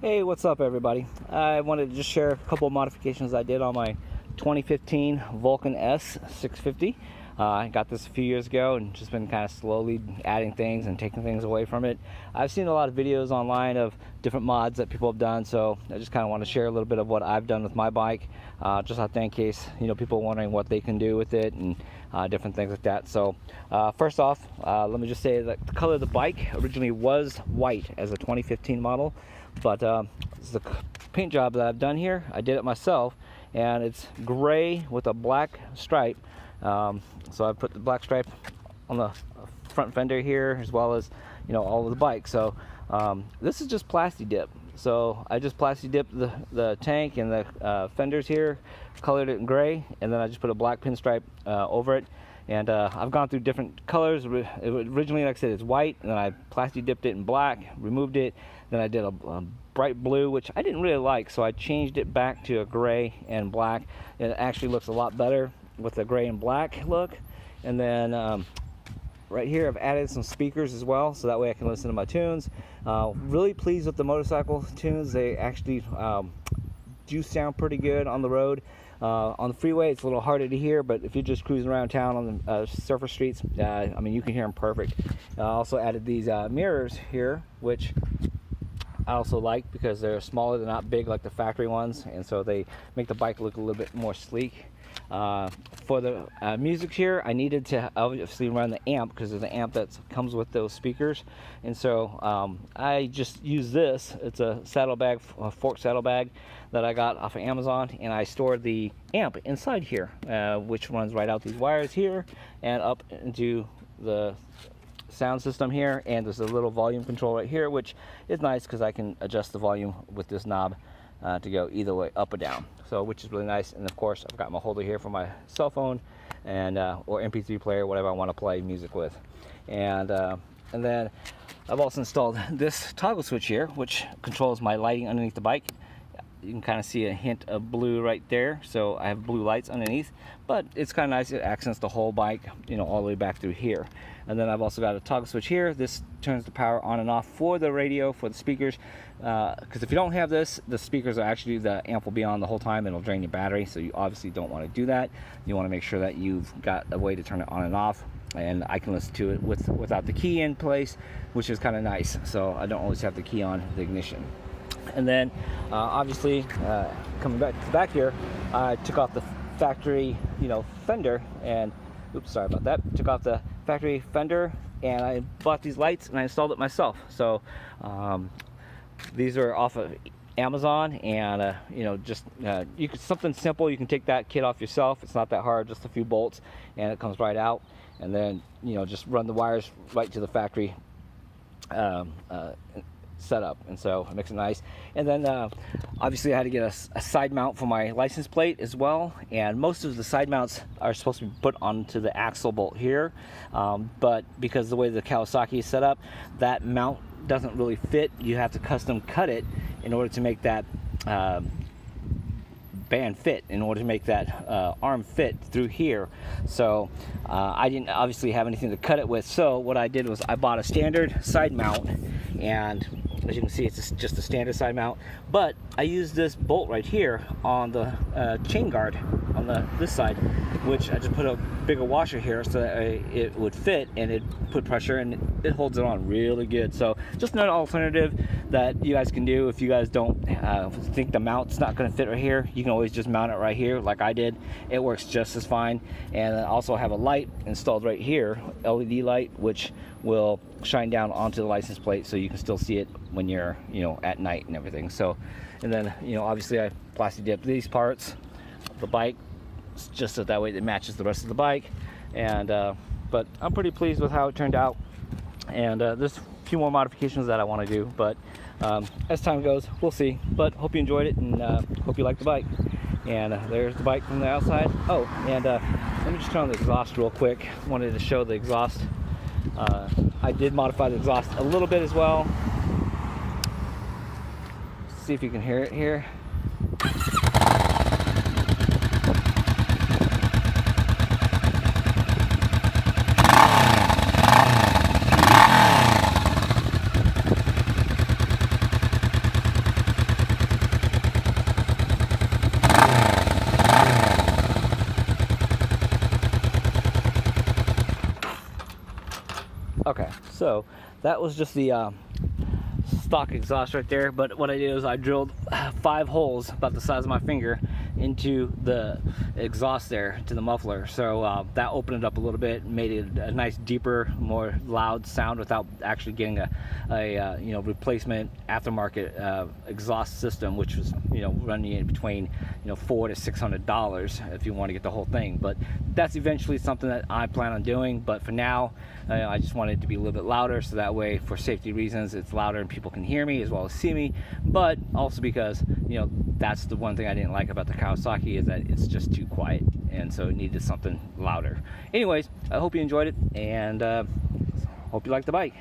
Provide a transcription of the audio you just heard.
Hey, what's up everybody? I wanted to just share a couple of modifications I did on my 2015 Vulcan S 650. I got this a few years ago and just been kind of slowly adding things and taking things away from it. I've seen a lot of videos online of different mods that people have done, so I just kind of want to share a little bit of what I've done with my bike, just out there in case people are wondering what they can do with it and different things like that. So first off, let me just say that the color of the bike originally was white as a 2015 model, but the paint job that I've done here, I did it myself, and it's gray with a black stripe. So I put the black stripe on the front fender here, as well as all of the bike. So this is just plasti dip. So I just plasti dipped the tank and the fenders here, colored it in gray, and then I just put a black pinstripe over it. And I've gone through different colors. Originally, like I said, it's white, and then I plasti dipped it in black, removed it. Then I did a bright blue, which I didn't really like, so I changed it back to a gray and black. It actually looks a lot better with the gray and black look. And then right here I've added some speakers as well, so that way I can listen to my tunes. Really pleased with the motorcycle tunes. They actually do sound pretty good on the road. On the freeway it's a little harder to hear, but if you're just cruising around town on the surface streets, I mean, you can hear them perfect. I also added these mirrors here, which I also like because they're smaller, they're not big like the factory ones, and so they make the bike look a little bit more sleek. For the music here, I needed to obviously run the amp because there's an amp that comes with those speakers, and so I just use this. It's a saddlebag, a fork saddlebag that I got off of Amazon, and I stored the amp inside here, which runs right out these wires here and up into the sound system here. And there's a little volume control right here, which is nice because I can adjust the volume with this knob to go either way, up or down, so which is really nice. And of course I've got my holder here for my cell phone and or MP3 player, whatever I want to play music with. And then I've also installed this toggle switch here, which controls my lighting underneath the bike. You can kind of see a hint of blue right there, so I have blue lights underneath, but it's kind of nice. It accents the whole bike, all the way back through here. And then I've also got a toggle switch here. This turns the power on and off for the radio, for the speakers, because if you don't have this, the speakers are actually, the amp will be on the whole time and it'll drain your battery, so you obviously don't want to do that. You want to make sure that you've got a way to turn it on and off, and I can listen to it without the key in place, which is kind of nice, so I don't always have the key on the ignition. And then obviously coming back here, I took off the factory fender, and oops, sorry about that, took off the factory fender, and I bought these lights and I installed it myself. So these are off of Amazon, and just you could, something simple, you can take that kit off yourself. It's not that hard, just a few bolts and it comes right out. And then just run the wires right to the factory setup, and so it makes it nice. And then obviously I had to get a side mount for my license plate as well, and most of the side mounts are supposed to be put onto the axle bolt here, but because the way the Kawasaki is set up, that mount doesn't really fit. You have to custom cut it in order to make that band fit, in order to make that arm fit through here. So I didn't obviously have anything to cut it with, so what I did was I bought a standard side mount, and as you can see, it's just a standard side mount, but I used this bolt right here on the chain guard on this side, which I just put a bigger washer here so that it would fit, and it put pressure and it holds it on really good. So just another alternative that you guys can do if you guys don't think the mount's not going to fit right here. You can always just mount it right here like I did. It works just as fine. And I also have a light installed right here, LED light, which will shine down onto the license plate so you can still see it when you're at night and everything. So, and then obviously I plasti dipped these parts of the bike just so that way it matches the rest of the bike. And but I'm pretty pleased with how it turned out, and there's a few more modifications that I want to do, but as time goes we'll see. But hope you enjoyed it, and hope you like the bike. And there's the bike from the outside. Oh, and let me just turn on the exhaust real quick. Wanted to show the exhaust. I did modify the exhaust a little bit as well. See if you can hear it here. Okay, so that was just the stock exhaust right there, but what I did is I drilled 5 holes about the size of my finger into the exhaust there, to the muffler, so that opened it up a little bit, made it a nice deeper, more loud sound without actually getting a you know, replacement aftermarket exhaust system, which was, you know, running in between, you know, $400 to $600 if you want to get the whole thing. But that's eventually something that I plan on doing, but for now I just wanted it to be a little bit louder, so that way for safety reasons it's louder and people can hear me as well as see me, but also because, you know, that's the one thing I didn't like about the Kawasaki, is that it's just too quiet, and so it needed something louder. Anyways, I hope you enjoyed it, and hope you like the bike.